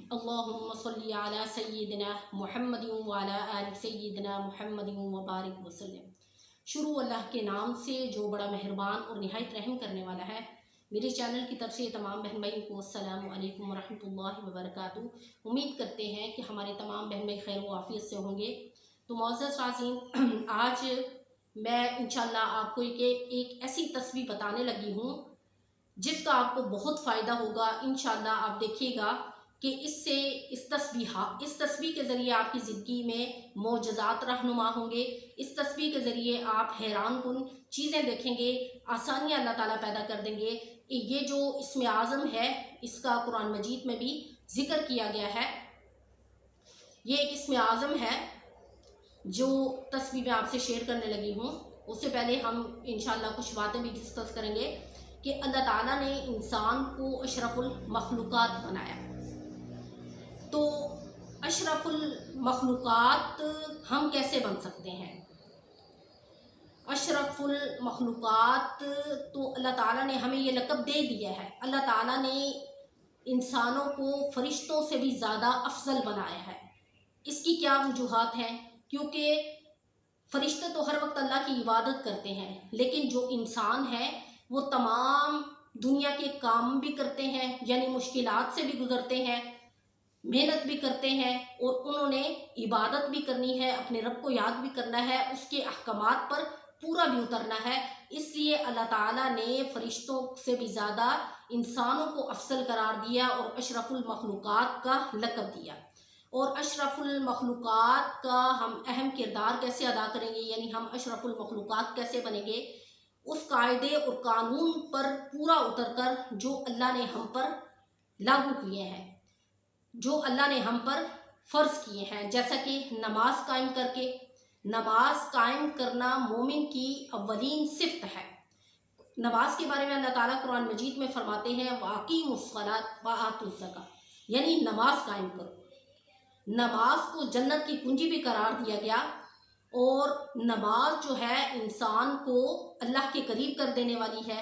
अल्लाहुम्मा सल्ली अला सय्यिदिना मुहम्मदिन व अला आलि सय्यिदिना मुहम्मदिन व बारिक वसल्लम। शुरू अल्लाह के नाम से जो बड़ा मेहरबान और निहायत रहम करने वाला है। मेरे चैनल की तरफ से तमाम बहन भाई को अस्सलामु अलैकुम व रहमतुल्लाहि व बरकातुहू। उम्मीद करते हैं कि हमारे तमाम बहन भाई खैर व आफियत से होंगे। तो मौज़ूद नाज़रीन, आज मैं इंशाअल्लाह आपको एक ऐसी तस्वीर बताने लगी हूँ जिसका आपको बहुत फ़ायदा होगा। इंशाअल्लाह आप देखिएगा कि इससे इस तस्वीर के ज़रिए आपकी ज़िंदगी में मोजज़ात रहनुमा होंगे। इस तस्वीर के ज़रिए आप हैरान कुन चीज़ें देखेंगे, आसानियाँ अल्लाह ताला पैदा कर देंगे। ये जो इसमें आज़म है, इसका कुरान मजीद में भी ज़िक्र किया गया है। ये एक इसमें आज़म है जो तस्वीर मैं आपसे शेयर करने लगी हूँ। उससे पहले हम इंशाअल्लाह कुछ बातें भी डिस्कस करेंगे कि अल्लाह ताला ने इंसान को अशरफुल मखलूक़ात बनाया। तो अशरफुल मखलूक़ात हम कैसे बन सकते हैं? अशरफुल मखलूक़ात तो अल्लाह ताला ने हमें ये लक़ब दे दिया है। अल्लाह ताला ने इंसानों को फ़रिश्तों से भी ज़्यादा अफजल बनाया है। इसकी क्या वजूहात हैं? क्योंकि फ़रिश्ते तो हर वक्त अल्लाह की इबादत करते हैं, लेकिन जो इंसान है वो तमाम दुनिया के काम भी करते हैं, यानी मुश्किलात से भी गुज़रते हैं, मेहनत भी करते हैं और उन्होंने इबादत भी करनी है, अपने रब को याद भी करना है, उसके अहकामात पर पूरा भी उतरना है। इसलिए अल्लाह ताला ने फ़रिश्तों से भी ज़्यादा इंसानों को अफजल करार दिया और अशरफुल मखलूक़ात का लक़ब दिया। और अशरफुल मखलूक़ात का हम अहम किरदार कैसे अदा करेंगे, यानी हम अशरफुल मखलूक़ात कैसे बनेंगे, उस कायदे और कानून पर पूरा उतर कर जो अल्लाह ने हम पर लागू किए हैं, जो अल्लाह ने हम पर फ़र्ज़ किए हैं, जैसा कि नमाज कायम करके। नमाज कायम करना मोमिन की अव्वलीन सिफ़त है। नमाज के बारे में अल्लाह ताला कुरान मजीद में फ़रमाते हैं वाक़िमुस्सलात व आतुज़ ज़कात, यानी नमाज कायम करो। नमाज को जन्नत की कुंजी भी करार दिया गया और नमाज जो है इंसान को अल्लाह के करीब कर देने वाली है।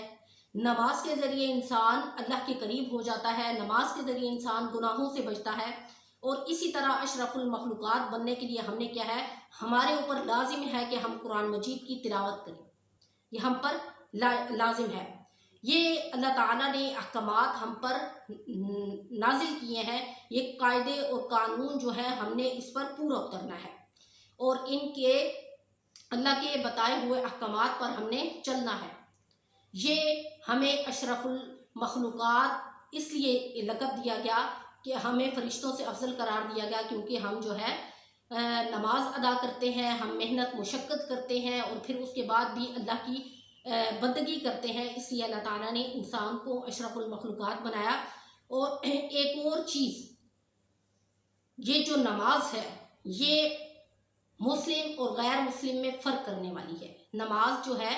नमाज के ज़रिए इंसान अल्लाह के करीब हो जाता है, नमाज के ज़रिए इंसान गुनाहों से बचता है। और इसी तरह अशरफुल मखलूक़ात बनने के लिए हमने क्या है, हमारे ऊपर लाजिम है कि हम कुरान मजीद की तिलावत करें। ये हम पर लाजिम है। ये अल्लाह ताला ने अहकामात हम पर नाजिल किए हैं। ये कायदे और कानून जो है हमने इस पर पूरा उतरना है और इनके अल्लाह के बताए हुए अहकामात पर हमने चलना है। ये हमें अशरफुल मखलूक़ात इसलिए लक़ब दिया गया कि हमें फ़रिश्तों से अफजल करार दिया गया, क्योंकि हम जो है नमाज अदा करते हैं, हम मेहनत मुशक्क़त करते हैं और फिर उसके बाद भी अल्लाह की बंदगी करते हैं। इसलिए अल्लाह ताला ने इंसान को अशरफुल मखलूक़ात बनाया। और एक और चीज़, ये जो नमाज है ये मुस्लिम और गैर मुस्लिम में फ़र्क करने वाली है। नमाज जो है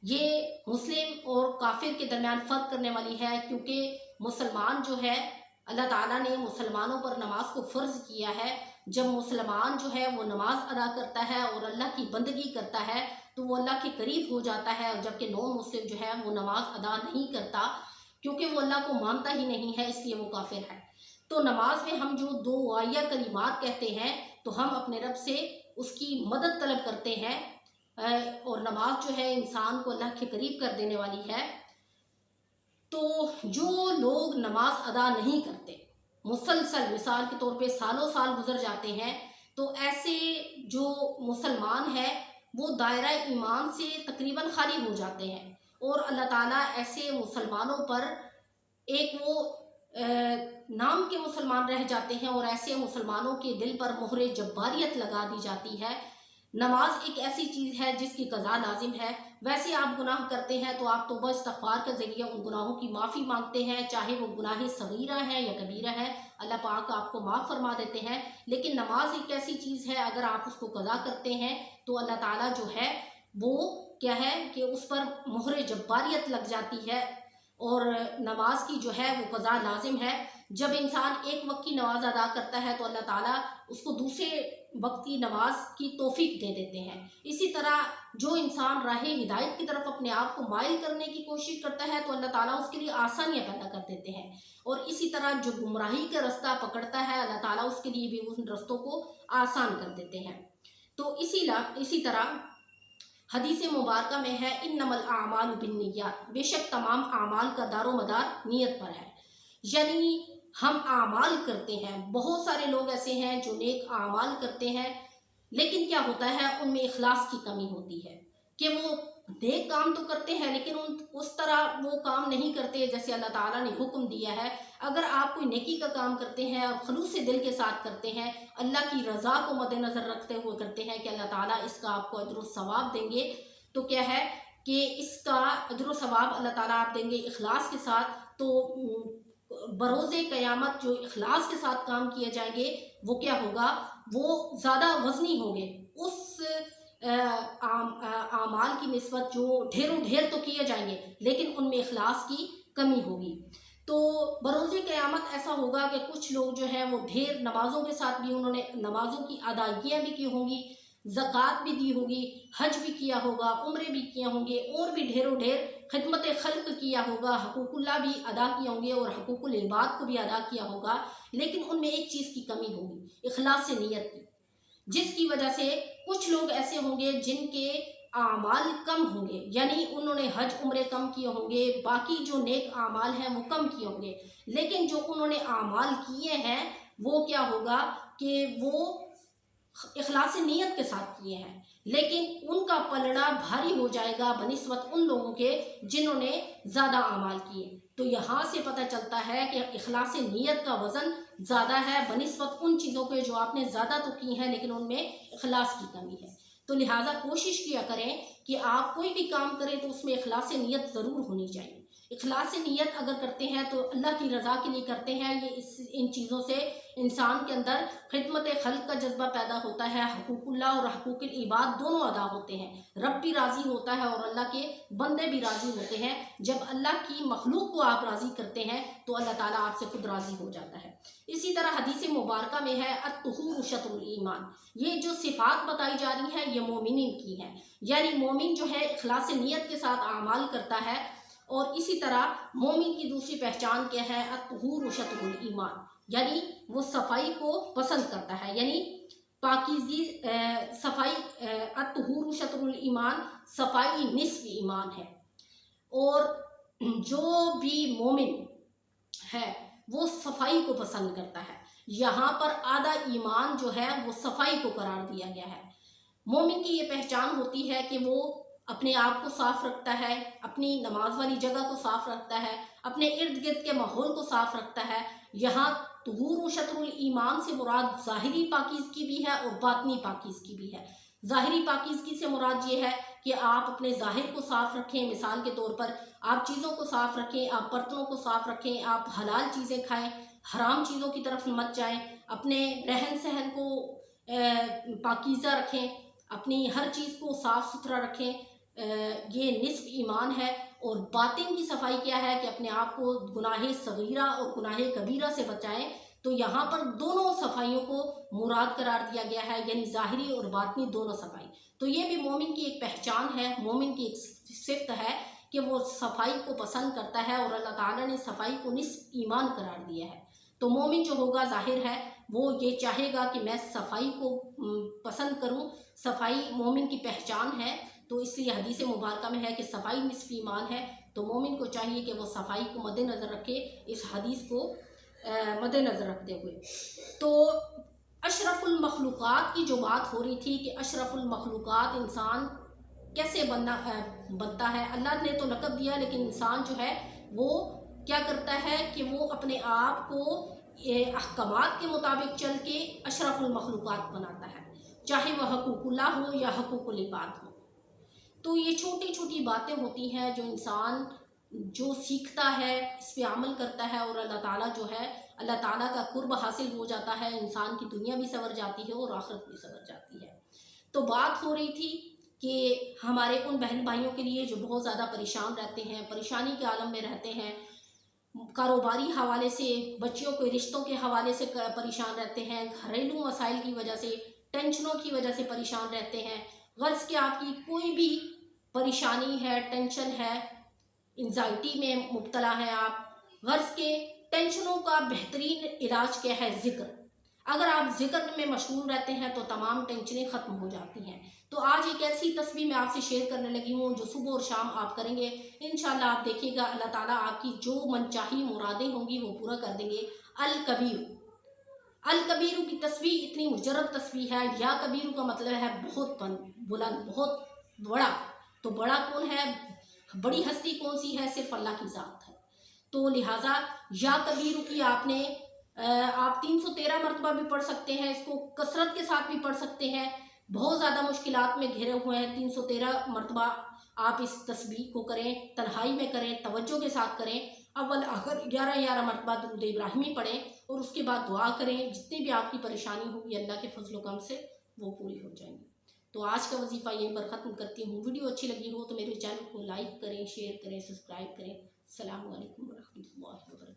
ये मुस्लिम और काफिर के दरमियान फ़र्क करने वाली है, क्योंकि मुसलमान जो है, अल्लाह ताला ने मुसलमानों पर नमाज को फ़र्ज़ किया है। जब मुसलमान जो है वो नमाज अदा करता है और अल्लाह की बंदगी करता है तो वो अल्लाह के करीब हो जाता है, जबकि नॉन मुस्लिम जो है वो नमाज अदा नहीं करता, क्योंकि वो अल्लाह को मानता ही नहीं है, इसलिए वो काफिर है। तो नमाज में हम जो दो वाया कलिमात कहते हैं, तो हम अपने रब से उसकी मदद तलब करते हैं और नमाज जो है इंसान को अल्लाह के करीब कर देने वाली है। तो जो लोग नमाज अदा नहीं करते, मुसलसल मिसाल के तौर पे सालों साल गुजर जाते हैं, तो ऐसे जो मुसलमान है वो दायरा ईमान से तकरीबन खाली हो जाते हैं और अल्लाह ताला ऐसे मुसलमानों पर एक वो नाम के मुसलमान रह जाते हैं और ऐसे मुसलमानों के दिल पर मोहरे जब्बारियत लगा दी जाती है। नमाज एक ऐसी चीज़ है जिसकी क़ज़ा लाजिम है। वैसे आप गुनाह करते हैं तो आप तौबा इस्तग़फ़ार के ज़रिए उन गुनाहों की माफ़ी मांगते हैं, चाहे वो गुनाह सगीरा है या कबीरा है, अल्लाह पाक आपको माफ़ फरमा देते हैं। लेकिन नमाज एक ऐसी चीज़ है, अगर आप उसको क़ज़ा करते हैं तो अल्लाह ताला जो है वो क्या है कि उस पर मोहरे जब्बारियत लग जाती है और नमाज की जो है वो क़ज़ा लाजिम है। जब इंसान एक वक्त की नमाज अदा करता है तो अल्लाह ताला उसको दूसरे वक्त की नमाज की तौफीक दे देते हैं। इसी तरह जो इंसान राह हिदायत की तरफ अपने आप को माइल करने की कोशिश करता है तो अल्लाह ताला उसके लिए आसानियाँ पैदा कर देते हैं। और इसी तरह जो गुमराही का रास्ता पकड़ता है अल्लाह ताला उसके लिए भी उन रस्तों को आसान कर देते हैं। तो इसी तरह हदीस मुबारक में है, इन्नमल आमालु बिन्नियात, बेशक तमाम आमाल का दारो मदार नीयत पर है। यानी हम आमाल करते हैं, बहुत सारे लोग ऐसे हैं जो नेक आमाल करते हैं, लेकिन क्या होता है उनमें इखलास की कमी होती है कि वो नेक काम तो करते हैं लेकिन उस तरह वो काम नहीं करते जैसे अल्लाह ताला ने हुक्म दिया है। अगर आप कोई नेकी का काम करते हैं और खलूस से दिल के साथ करते हैं, अल्लाह की रज़ा को मद्देनज़र रखते हुए करते हैं कि अल्लाह ताला इसका आपको अजर सवाब देंगे, तो क्या है कि इसका अजर सवाब अल्लाह ताला आप देंगे इखलास के साथ। तो बरोज़े क़यामत जो इखलास के साथ काम किए जाएंगे वो क्या होगा, वो ज़्यादा वज़नी होंगे उस आमाल की निस्बत जो ढेरों ढेर तो किए जाएंगे लेकिन उनमें इखलास की कमी होगी। तो बरोज़े क़यामत ऐसा होगा कि कुछ लोग जो है वो ढेर नमाज़ों के साथ भी उन्होंने नमाज़ों की अदायगियाँ भी की होंगी, ज़कात भी दी होगी, हज भी किया होगा, उम्रे भी किए होंगे और भी ढेरों ढेर खिदमत खल्क़ किया होगा, हकूक़ुल्लाह भी अदा किए होंगे और हकूक़ुल इबाद को भी अदा किया होगा, लेकिन उनमें एक चीज़ की कमी होगी, इखलास नीयत की, जिसकी वजह से कुछ लोग ऐसे होंगे जिनके आमाल कम होंगे, यानी उन्होंने हज उम्रे कम किए होंगे, बाकी जो नेक आमाल हैं वो कम किए होंगे, लेकिन जो उन्होंने आमाल किए हैं वो क्या होगा कि वो इखलास नीयत के साथ किए हैं, लेकिन उनका पलड़ा भारी हो जाएगा बनिस्बत उन लोगों के जिन्होंने ज़्यादा आमाल किए। तो यहाँ से पता चलता है कि इखलास नीयत का वज़न ज़्यादा है बनिस्बत उन चीज़ों के जो आपने ज़्यादा तो की हैं लेकिन उनमें इखलास की कमी है। तो लिहाजा कोशिश किया करें कि आप कोई भी काम करें तो उसमें इखलास नीयत ज़रूर होनी चाहिए। इखलास नीयत अगर करते हैं तो अल्लाह की रज़ा के लिए करते हैं, ये इन चीज़ों से इंसान के अंदर खिदमत खल्क़ का जज्बा पैदा होता है, हकूक़ुल्लाह और हकूक़ुल इबाद दोनों अदा होते हैं, रब भी राज़ी होता है और अल्लाह के बंदे भी राज़ी होते हैं। जब अल्लाह की मखलूक को आप राज़ी करते हैं तो अल्लाह ताला आपसे खुद राज़ी हो जाता है। इसी तरह हदीस मुबारक में है, अत्तहूर शत्रुल ईमान, ये जो सिफ़ात बताई जा रही हैं ये मोमिनीन की हैं, यानी मोमिन जो है इखलास नीयत के साथ आमाल करता है। और इसी तरह मोमिन की दूसरी पहचान क्या है, अत्तहूर शत्रुल ईमान, यानी वो सफाई को पसंद करता है, यानी पाकीज़गी सफाई, अत्तहूर शत्रुल ईमान, सफाई निस्फ ईमान है। और जो भी मोमिन है वो सफाई को पसंद करता है, यहाँ पर आधा ईमान जो है वो सफाई को करार दिया गया है। मोमिन की ये पहचान होती है कि वो अपने आप को साफ रखता है, अपनी नमाज वाली जगह को साफ रखता है, अपने इर्द गिर्द के माहौल को साफ रखता है। यहाँ तुहूर शत्रुल ईमान से मुराद ज़ाहिरी पाकीज़गी भी है और बातनी पाकीज़गी भी है। ज़ाहिरी पाकीज़गी से मुराद ये है कि आप अपने ज़ाहिर को साफ रखें, मिसाल के तौर पर आप चीज़ों को साफ रखें, आप बर्तनों को साफ रखें, आप हलाल चीज़ें खाएं, हराम चीज़ों की तरफ मत जाएं, अपने रहन सहन को पाकीज़ा रखें, अपनी हर चीज़ को साफ़ सुथरा रखें, ये निस्फ ईमान है। और बातिन की सफाई क्या है कि अपने आप को गुनाहे सगीरा और गुनाहे कबीरा से बचाएं। तो यहाँ पर दोनों सफाइयों को मुराद करार दिया गया है, यानी ज़ाहिरी और बातिनी दोनों सफाई। तो ये भी मोमिन की एक पहचान है, मोमिन की एक सिफ्त है कि वो सफाई को पसंद करता है और अल्लाह ताला ने सफाई को निस्फ ईमान करार दिया है। तो मोमिन जो होगा ज़ाहिर है वो ये चाहेगा कि मैं सफाई को पसंद करूं, सफाई मोमिन की पहचान है। तो इसलिए हदीस मुबारक में है कि सफाई निस्फ ईमान है। तो मोमिन को चाहिए कि वो सफाई को मद्देनज़र रखे, इस हदीस को मद्देनज़र रखते हुए। तो अशरफुल मखलूक़ात की जो बात हो रही थी कि अशरफुल मखलूक़ात इंसान कैसे बनता है, अल्लाह ने तो लक़ब दिया लेकिन इंसान जो है वो क्या करता है कि वो अपने आप को अहकामात के मुताबिक चल के अशरफुल मखलूक़ात बनाता है, चाहे वह हकूक़ुल्लाह हो या हकूक़ुल इबाद हो। तो ये छोटी छोटी बातें होती हैं जो इंसान जो सीखता है इस पर अमल करता है और अल्लाह ताला जो है, अल्लाह ताला का कुर्ब हासिल हो जाता है, इंसान की दुनिया भी संवर जाती है और आखिरत भी संवर जाती है। तो बात हो रही थी कि हमारे उन बहन भाइयों के लिए जो बहुत ज़्यादा परेशान रहते हैं, परेशानी के आलम में रहते हैं, कारोबारी हवाले से, बच्चियों के रिश्तों के हवाले से परेशान रहते हैं, घरेलू मसाइल की वजह से, टेंशनों की वजह से परेशान रहते हैं, गर्ज के आपकी कोई भी परेशानी है, टेंशन है, एंजाइटी में मुब्तला है आप, गर्ज के टेंशनों का बेहतरीन इलाज क्या है? ज़िक्र। अगर आप ज़िक्र में मशगूल रहते हैं तो तमाम टेंशनें ख़त्म हो जाती हैं। तो आज एक ऐसी तस्बीह मैं आपसे शेयर करने लगी हूँ जो सुबह और शाम आप करेंगे, इंशाल्लाह आप देखिएगा अल्लाह ताला आपकी जो मनचाही मुरादें होंगी वो पूरा कर देंगे। अल कबीर, अल कबीर की तस्बीह इतनी मुजर्रब तस्बीह है। या कबीर का मतलब है बहुत बुलंद, बहुत बड़ा। तो बड़ा कौन है? बड़ी हस्ती कौन सी है? सिर्फ अल्लाह की ज़ात है। तो लिहाजा या कबीर की आपने आप 313 मरतबा भी पढ़ सकते हैं, इसको कसरत के साथ भी पढ़ सकते हैं। बहुत ज़्यादा मुश्किलात में घिरे हुए हैं, 313 मरतबा आप इस तस्बीह को करें, तन्हाई में करें, तवज्जो के साथ करें। अव्वल आखिर 11-11 मरतबा दुरूद इब्राहिमी पढ़ें और उसके बाद दुआ करें। जितनी भी आपकी परेशानी होगी अल्लाह के फजल करम से वो पूरी हो जाएंगी। तो आज का वजीफ़ा यहीं पर ख़त्म करती हूँ। वीडियो अच्छी लगी हो तो मेरे चैनल को लाइक करें, शेयर करें, सब्सक्राइब करें। अस्सलामु अलैकुम व रहमतुल्लाहि व बरकातहू।